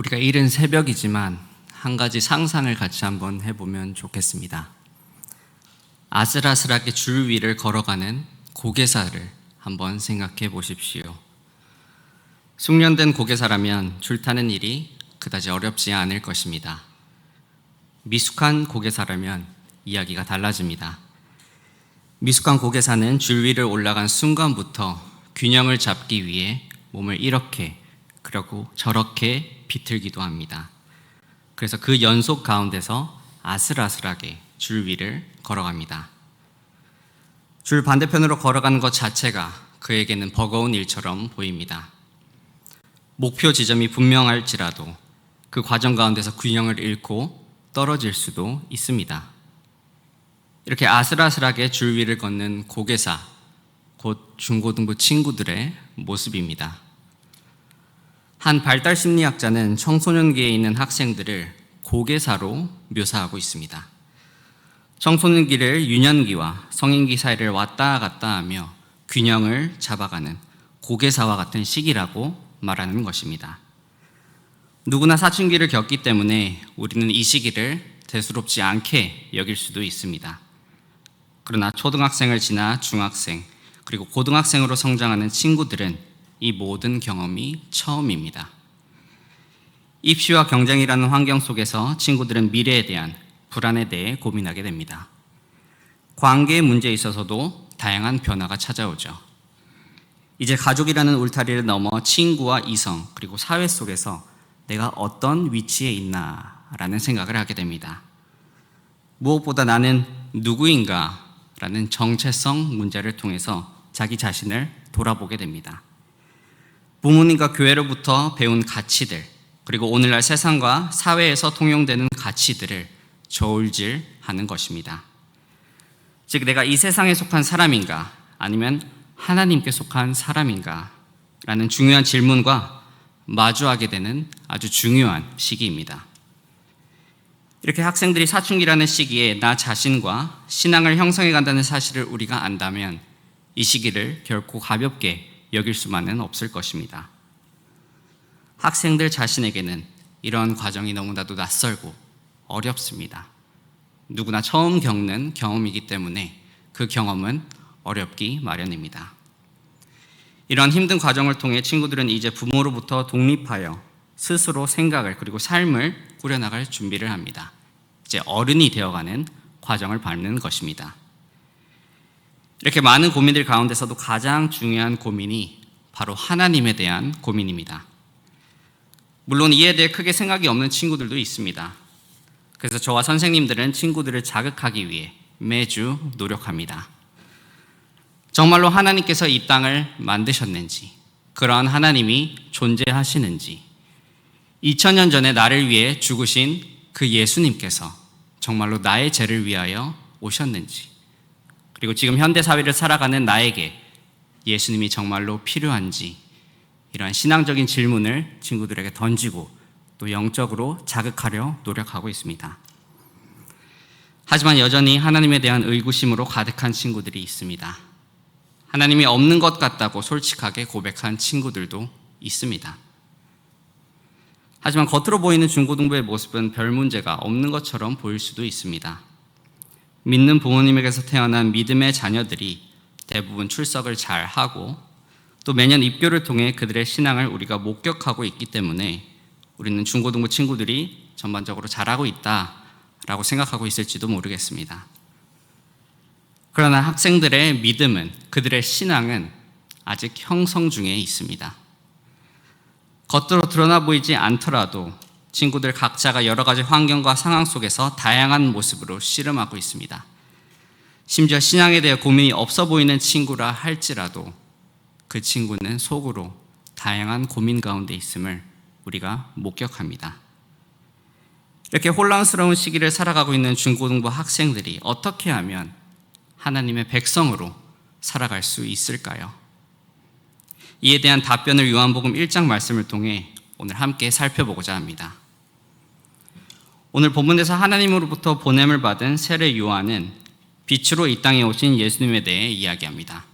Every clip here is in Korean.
우리가 이른 새벽이지만 한 가지 상상을 같이 한번 해보면 좋겠습니다. 아슬아슬하게 줄 위를 걸어가는 고개사를 한번 생각해 보십시오. 숙련된 고개사라면 줄 타는 일이 그다지 어렵지 않을 것입니다. 미숙한 고개사라면 이야기가 달라집니다. 미숙한 고개사는 줄 위를 올라간 순간부터 균형을 잡기 위해 몸을 이렇게 그리고 저렇게 비틀기도 합니다. 그래서 그 연속 가운데서 아슬아슬하게 줄 위를 걸어갑니다. 줄 반대편으로 걸어가는 것 자체가 그에게는 버거운 일처럼 보입니다. 목표 지점이 분명할지라도 그 과정 가운데서 균형을 잃고 떨어질 수도 있습니다. 이렇게 아슬아슬하게 줄 위를 걷는 고개사, 곧 중고등부 친구들의 모습입니다. 한 발달 심리학자는 청소년기에 있는 학생들을 고개사로 묘사하고 있습니다. 청소년기를 유년기와 성인기 사이를 왔다 갔다 하며 균형을 잡아가는 고개사와 같은 시기라고 말하는 것입니다. 누구나 사춘기를 겪기 때문에 우리는 이 시기를 대수롭지 않게 여길 수도 있습니다. 그러나 초등학생을 지나 중학생, 그리고 고등학생으로 성장하는 친구들은 이 모든 경험이 처음입니다. 입시와 경쟁이라는 환경 속에서 친구들은 미래에 대한 불안에 대해 고민하게 됩니다. 관계의 문제에 있어서도 다양한 변화가 찾아오죠. 이제 가족이라는 울타리를 넘어 친구와 이성, 그리고 사회 속에서 내가 어떤 위치에 있나라는 생각을 하게 됩니다. 무엇보다 나는 누구인가 라는 정체성 문제를 통해서 자기 자신을 돌아보게 됩니다. 부모님과 교회로부터 배운 가치들, 그리고 오늘날 세상과 사회에서 통용되는 가치들을 저울질하는 것입니다. 즉, 내가 이 세상에 속한 사람인가 아니면 하나님께 속한 사람인가 라는 중요한 질문과 마주하게 되는 아주 중요한 시기입니다. 이렇게 학생들이 사춘기라는 시기에 나 자신과 신앙을 형성해 간다는 사실을 우리가 안다면 이 시기를 결코 가볍게 여길 수만은 없을 것입니다. 학생들 자신에게는 이런 과정이 너무나도 낯설고 어렵습니다. 누구나 처음 겪는 경험이기 때문에 그 경험은 어렵기 마련입니다. 이런 힘든 과정을 통해 친구들은 이제 부모로부터 독립하여 스스로 생각을 그리고 삶을 꾸려나갈 준비를 합니다. 이제 어른이 되어가는 과정을 밟는 것입니다. 이렇게 많은 고민들 가운데서도 가장 중요한 고민이 바로 하나님에 대한 고민입니다. 물론 이에 대해 크게 생각이 없는 친구들도 있습니다. 그래서 저와 선생님들은 친구들을 자극하기 위해 매주 노력합니다. 정말로 하나님께서 이 땅을 만드셨는지, 그러한 하나님이 존재하시는지, 2000년 전에 나를 위해 죽으신 그 예수님께서 정말로 나의 죄를 위하여 오셨는지, 그리고 지금 현대사회를 살아가는 나에게 예수님이 정말로 필요한지, 이러한 신앙적인 질문을 친구들에게 던지고 또 영적으로 자극하려 노력하고 있습니다. 하지만 여전히 하나님에 대한 의구심으로 가득한 친구들이 있습니다. 하나님이 없는 것 같다고 솔직하게 고백한 친구들도 있습니다. 하지만 겉으로 보이는 중고등부의 모습은 별 문제가 없는 것처럼 보일 수도 있습니다. 믿는 부모님에게서 태어난 믿음의 자녀들이 대부분 출석을 잘 하고 또 매년 입교를 통해 그들의 신앙을 우리가 목격하고 있기 때문에 우리는 중고등부 친구들이 전반적으로 잘하고 있다라고 생각하고 있을지도 모르겠습니다. 그러나 학생들의 믿음은, 그들의 신앙은 아직 형성 중에 있습니다. 겉으로 드러나 보이지 않더라도 친구들 각자가 여러 가지 환경과 상황 속에서 다양한 모습으로 씨름하고 있습니다. 심지어 신앙에 대해 고민이 없어 보이는 친구라 할지라도 그 친구는 속으로 다양한 고민 가운데 있음을 우리가 목격합니다. 이렇게 혼란스러운 시기를 살아가고 있는 중고등부 학생들이 어떻게 하면 하나님의 백성으로 살아갈 수 있을까요? 이에 대한 답변을 요한복음 1장 말씀을 통해 오늘 함께 살펴보고자 합니다. 오늘 본문에서 하나님으로부터 보냄을 받은 세례 요한은 빛으로 이 땅에 오신 예수님에 대해 이야기합니다.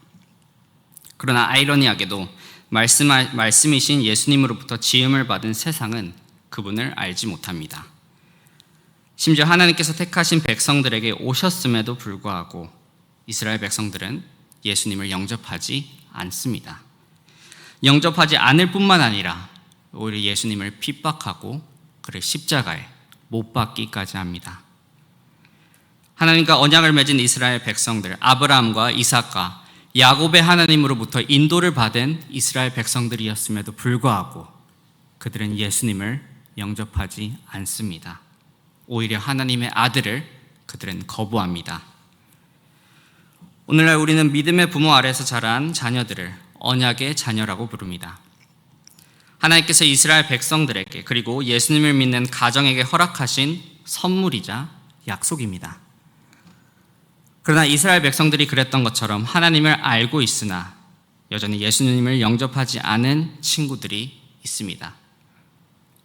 그러나 아이러니하게도 말씀이신 예수님으로부터 지음을 받은 세상은 그분을 알지 못합니다. 심지어 하나님께서 택하신 백성들에게 오셨음에도 불구하고 이스라엘 백성들은 예수님을 영접하지 않습니다. 영접하지 않을 뿐만 아니라 오히려 예수님을 핍박하고 그를 십자가에 못 박기까지 합니다. 하나님과 언약을 맺은 이스라엘 백성들, 아브라함과 이삭과 야곱의 하나님으로부터 인도를 받은 이스라엘 백성들이었음에도 불구하고 그들은 예수님을 영접하지 않습니다. 오히려 하나님의 아들을 그들은 거부합니다. 오늘날 우리는 믿음의 부모 아래에서 자란 자녀들을 언약의 자녀라고 부릅니다. 하나님께서 이스라엘 백성들에게 그리고 예수님을 믿는 가정에게 허락하신 선물이자 약속입니다. 그러나 이스라엘 백성들이 그랬던 것처럼 하나님을 알고 있으나 여전히 예수님을 영접하지 않은 친구들이 있습니다.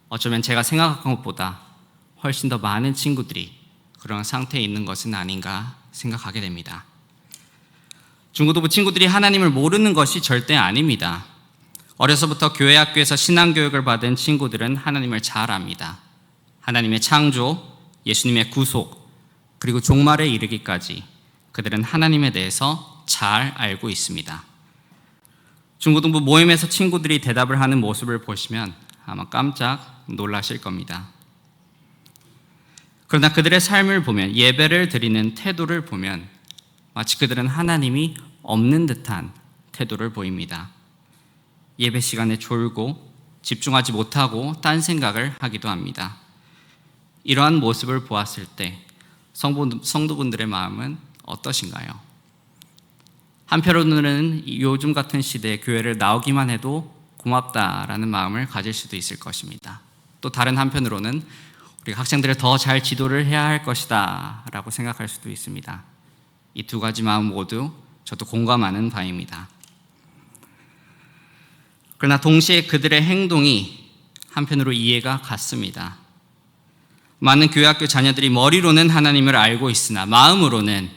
어쩌면 제가 생각한 것보다 훨씬 더 많은 친구들이 그런 상태에 있는 것은 아닌가 생각하게 됩니다. 중고등부 친구들이 하나님을 모르는 것이 절대 아닙니다. 어려서부터 교회 학교에서 신앙교육을 받은 친구들은 하나님을 잘 압니다. 하나님의 창조, 예수님의 구속, 그리고 종말에 이르기까지 그들은 하나님에 대해서 잘 알고 있습니다. 중고등부 모임에서 친구들이 대답을 하는 모습을 보시면 아마 깜짝 놀라실 겁니다. 그러나 그들의 삶을 보면, 예배를 드리는 태도를 보면 마치 그들은 하나님이 없는 듯한 태도를 보입니다. 예배 시간에 졸고 집중하지 못하고 딴 생각을 하기도 합니다. 이러한 모습을 보았을 때 성도분들의 마음은 어떠신가요? 한편으로는 요즘 같은 시대에 교회를 나오기만 해도 고맙다라는 마음을 가질 수도 있을 것입니다. 또 다른 한편으로는 우리 학생들을 더 잘 지도를 해야 할 것이다 라고 생각할 수도 있습니다. 이 두 가지 마음 모두 저도 공감하는 바입니다. 그러나 동시에 그들의 행동이 한편으로 이해가 갔습니다. 많은 교회학교 자녀들이 머리로는 하나님을 알고 있으나 마음으로는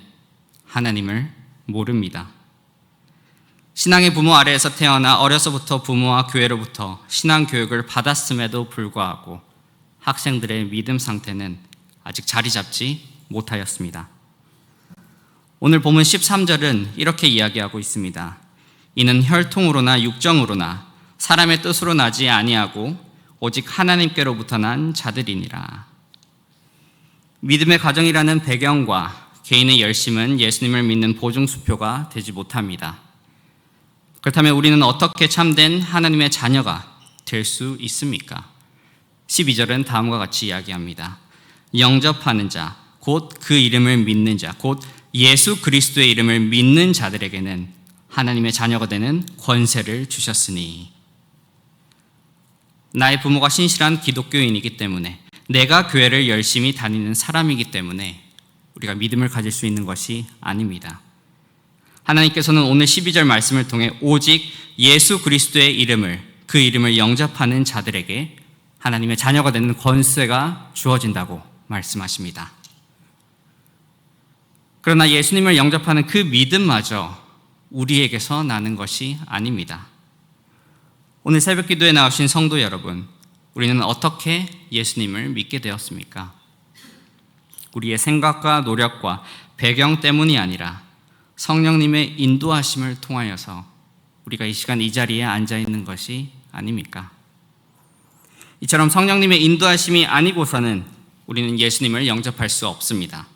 하나님을 모릅니다. 신앙의 부모 아래에서 태어나 어려서부터 부모와 교회로부터 신앙 교육을 받았음에도 불구하고 학생들의 믿음 상태는 아직 자리 잡지 못하였습니다. 오늘 본문 13절은 이렇게 이야기하고 있습니다. 이는 혈통으로나 육정으로나 사람의 뜻으로 나지 아니하고 오직 하나님께로부터 난 자들이니라. 믿음의 가정이라는 배경과 개인의 열심은 예수님을 믿는 보증수표가 되지 못합니다. 그렇다면 우리는 어떻게 참된 하나님의 자녀가 될 수 있습니까? 12절은 다음과 같이 이야기합니다. 영접하는 자, 곧 그 이름을 믿는 자, 곧 예수 그리스도의 이름을 믿는 자들에게는 하나님의 자녀가 되는 권세를 주셨으니. 나의 부모가 신실한 기독교인이기 때문에, 내가 교회를 열심히 다니는 사람이기 때문에 우리가 믿음을 가질 수 있는 것이 아닙니다. 하나님께서는 오늘 12절 말씀을 통해 오직 예수 그리스도의 이름을, 그 이름을 영접하는 자들에게 하나님의 자녀가 되는 권세가 주어진다고 말씀하십니다. 그러나 예수님을 영접하는 그 믿음마저 우리에게서 나는 것이 아닙니다. 오늘 새벽 기도에 나오신 성도 여러분, 우리는 어떻게 예수님을 믿게 되었습니까? 우리의 생각과 노력과 배경 때문이 아니라 성령님의 인도하심을 통하여서 우리가 이 시간 이 자리에 앉아 있는 것이 아닙니까? 이처럼 성령님의 인도하심이 아니고서는 우리는 예수님을 영접할 수 없습니다.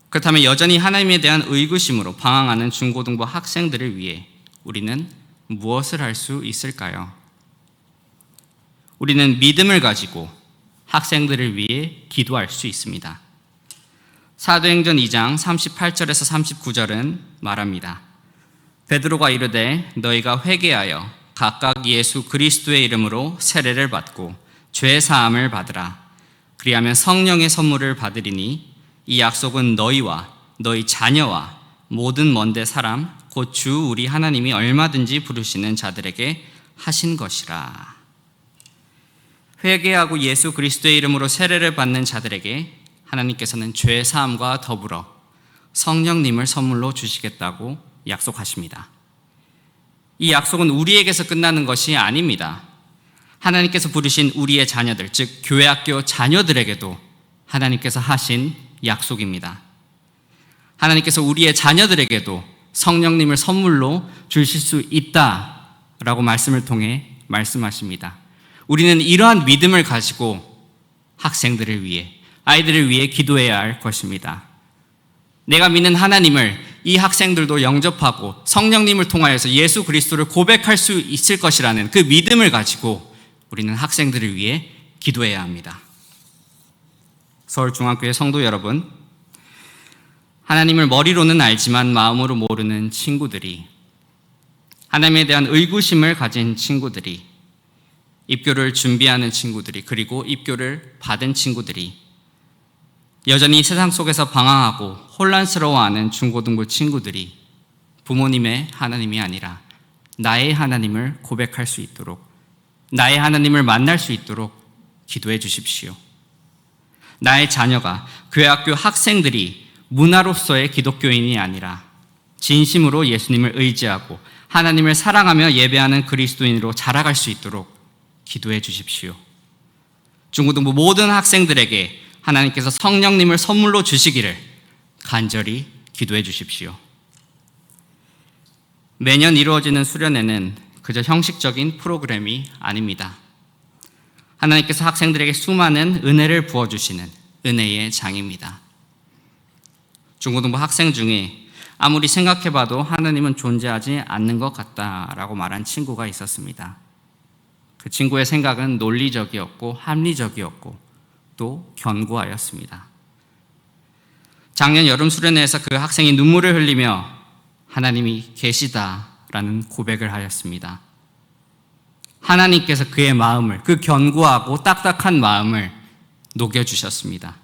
그렇다면 여전히 하나님에 대한 의구심으로 방황하는 중고등부 학생들을 위해 우리는 무엇을 할 수 있을까요? 우리는 믿음을 가지고 학생들을 위해 기도할 수 있습니다. 사도행전 2장 38절에서 39절은 말합니다. 베드로가 이르되 너희가 회개하여 각각 예수 그리스도의 이름으로 세례를 받고 죄 사함을 받으라. 그리하면 성령의 선물을 받으리니 이 약속은 너희와 너희 자녀와 모든 먼데 사람 곧 주 우리 하나님이 얼마든지 부르시는 자들에게 하신 것이라. 회개하고 예수 그리스도의 이름으로 세례를 받는 자들에게 하나님께서는 죄 사함과 더불어 성령님을 선물로 주시겠다고 약속하십니다. 이 약속은 우리에게서 끝나는 것이 아닙니다. 하나님께서 부르신 우리의 자녀들, 즉 교회학교 자녀들에게도 하나님께서 하신 약속입니다. 하나님께서 우리의 자녀들에게도 성령님을 선물로 주실 수 있다라고 말씀을 통해 말씀하십니다. 우리는 이러한 믿음을 가지고 학생들을 위해, 아이들을 위해 기도해야 할 것입니다. 내가 믿는 하나님을 이 학생들도 영접하고 성령님을 통하여서 예수 그리스도를 고백할 수 있을 것이라는 그 믿음을 가지고 우리는 학생들을 위해 기도해야 합니다. 서울중앙교회 성도 여러분, 하나님을 머리로는 알지만 마음으로 모르는 친구들이, 하나님에 대한 의구심을 가진 친구들이, 입교를 준비하는 친구들이, 그리고 입교를 받은 친구들이, 여전히 세상 속에서 방황하고 혼란스러워하는 중고등부 친구들이 부모님의 하나님이 아니라 나의 하나님을 고백할 수 있도록, 나의 하나님을 만날 수 있도록 기도해 주십시오. 나의 자녀가, 교회학교 학생들이 문화로서의 기독교인이 아니라 진심으로 예수님을 의지하고 하나님을 사랑하며 예배하는 그리스도인으로 자라갈 수 있도록 기도해 주십시오. 중고등부 모든 학생들에게 하나님께서 성령님을 선물로 주시기를 간절히 기도해 주십시오. 매년 이루어지는 수련회는 그저 형식적인 프로그램이 아닙니다. 하나님께서 학생들에게 수많은 은혜를 부어주시는 은혜의 장입니다. 중고등부 학생 중에 아무리 생각해봐도 하나님은 존재하지 않는 것 같다라고 말한 친구가 있었습니다. 그 친구의 생각은 논리적이었고 합리적이었고 또 견고하였습니다. 작년 여름 수련회에서 그 학생이 눈물을 흘리며 하나님이 계시다라는 고백을 하였습니다. 하나님께서 그의 마음을, 그 견고하고 딱딱한 마음을 녹여주셨습니다.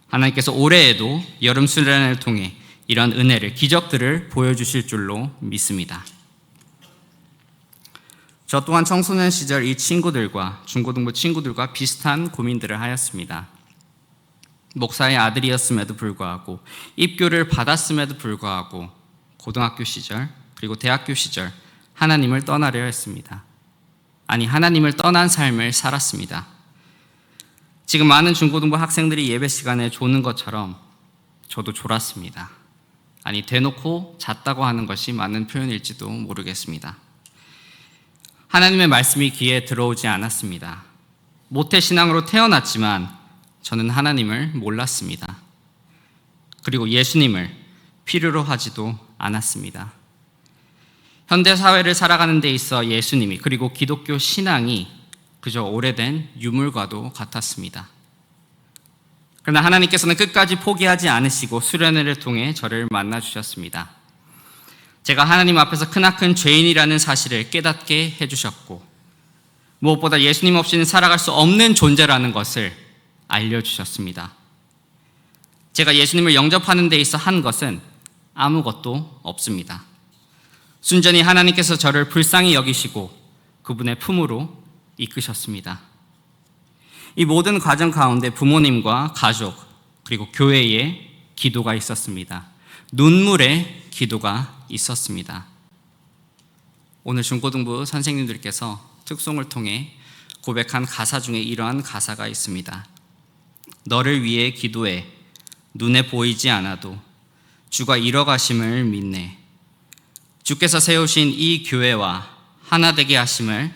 하나님께서 올해에도 여름 수련회를 통해 이런 은혜를, 기적들을 보여주실 줄로 믿습니다. 저 또한 청소년 시절 이 친구들과, 중고등부 친구들과 비슷한 고민들을 하였습니다. 목사의 아들이었음에도 불구하고, 입교를 받았음에도 불구하고, 고등학교 시절 그리고 대학교 시절 하나님을 떠나려 했습니다. 아니, 하나님을 떠난 삶을 살았습니다. 지금 많은 중고등부 학생들이 예배 시간에 조는 것처럼 저도 졸았습니다. 아니, 대놓고 잤다고 하는 것이 맞는 표현일지도 모르겠습니다. 하나님의 말씀이 귀에 들어오지 않았습니다. 모태신앙으로 태어났지만 저는 하나님을 몰랐습니다. 그리고 예수님을 필요로 하지도 않았습니다. 현대사회를 살아가는 데 있어 예수님이, 그리고 기독교 신앙이 그저 오래된 유물과도 같았습니다. 그러나 하나님께서는 끝까지 포기하지 않으시고 수련회를 통해 저를 만나주셨습니다. 제가 하나님 앞에서 크나큰 죄인이라는 사실을 깨닫게 해주셨고, 무엇보다 예수님 없이는 살아갈 수 없는 존재라는 것을 알려주셨습니다. 제가 예수님을 영접하는 데 있어 한 것은 아무것도 없습니다. 순전히 하나님께서 저를 불쌍히 여기시고 그분의 품으로 이끄셨습니다. 이 모든 과정 가운데 부모님과 가족, 그리고 교회의 기도가 있었습니다. 눈물의 기도가 있었습니다. 오늘 중고등부 선생님들께서 특송을 통해 고백한 가사 중에 이러한 가사가 있습니다. 너를 위해 기도해 눈에 보이지 않아도 주가 이뤄가심을 믿네. 주께서 세우신 이 교회와 하나 되게 하심을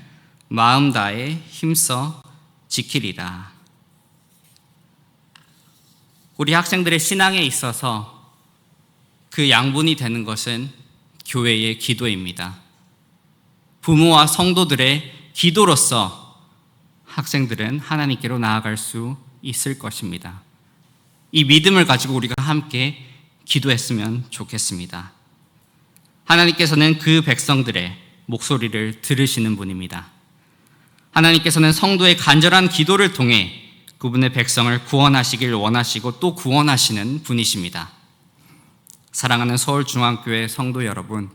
마음 다해 힘써 지키리라. 우리 학생들의 신앙에 있어서 그 양분이 되는 것은 교회의 기도입니다. 부모와 성도들의 기도로서 학생들은 하나님께로 나아갈 수 있을 것입니다. 이 믿음을 가지고 우리가 함께 기도했으면 좋겠습니다. 하나님께서는 그 백성들의 목소리를 들으시는 분입니다. 하나님께서는 성도의 간절한 기도를 통해 그분의 백성을 구원하시길 원하시고 또 구원하시는 분이십니다. 사랑하는 서울중앙교회 성도 여러분,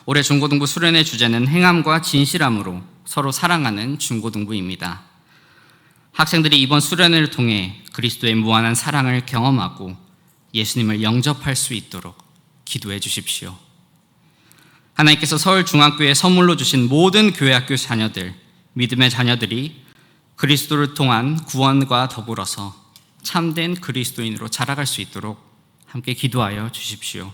올해 중고등부 수련회 주제는 행함과 진실함으로 서로 사랑하는 중고등부입니다. 학생들이 이번 수련회를 통해 그리스도의 무한한 사랑을 경험하고 예수님을 영접할 수 있도록 기도해 주십시오. 하나님께서 서울중앙교회에 선물로 주신 모든 교회학교 자녀들, 믿음의 자녀들이 그리스도를 통한 구원과 더불어서 참된 그리스도인으로 자라갈 수 있도록 함께 기도하여 주십시오.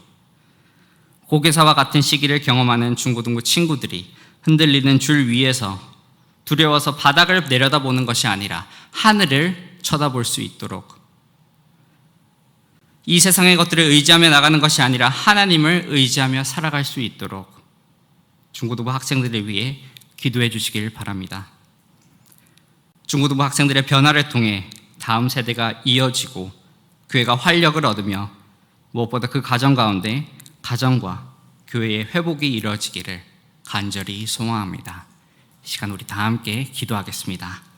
고개사와 같은 시기를 경험하는 중고등부 친구들이 흔들리는 줄 위에서 두려워서 바닥을 내려다보는 것이 아니라 하늘을 쳐다볼 수 있도록, 이 세상의 것들을 의지하며 나가는 것이 아니라 하나님을 의지하며 살아갈 수 있도록 중고등부 학생들을 위해 기도해 주시길 바랍니다. 중고등부 학생들의 변화를 통해 다음 세대가 이어지고 교회가 활력을 얻으며 무엇보다 그 가정 가운데 가정과 교회의 회복이 이루어지기를 간절히 소망합니다. 이 시간 우리 다 함께 기도하겠습니다.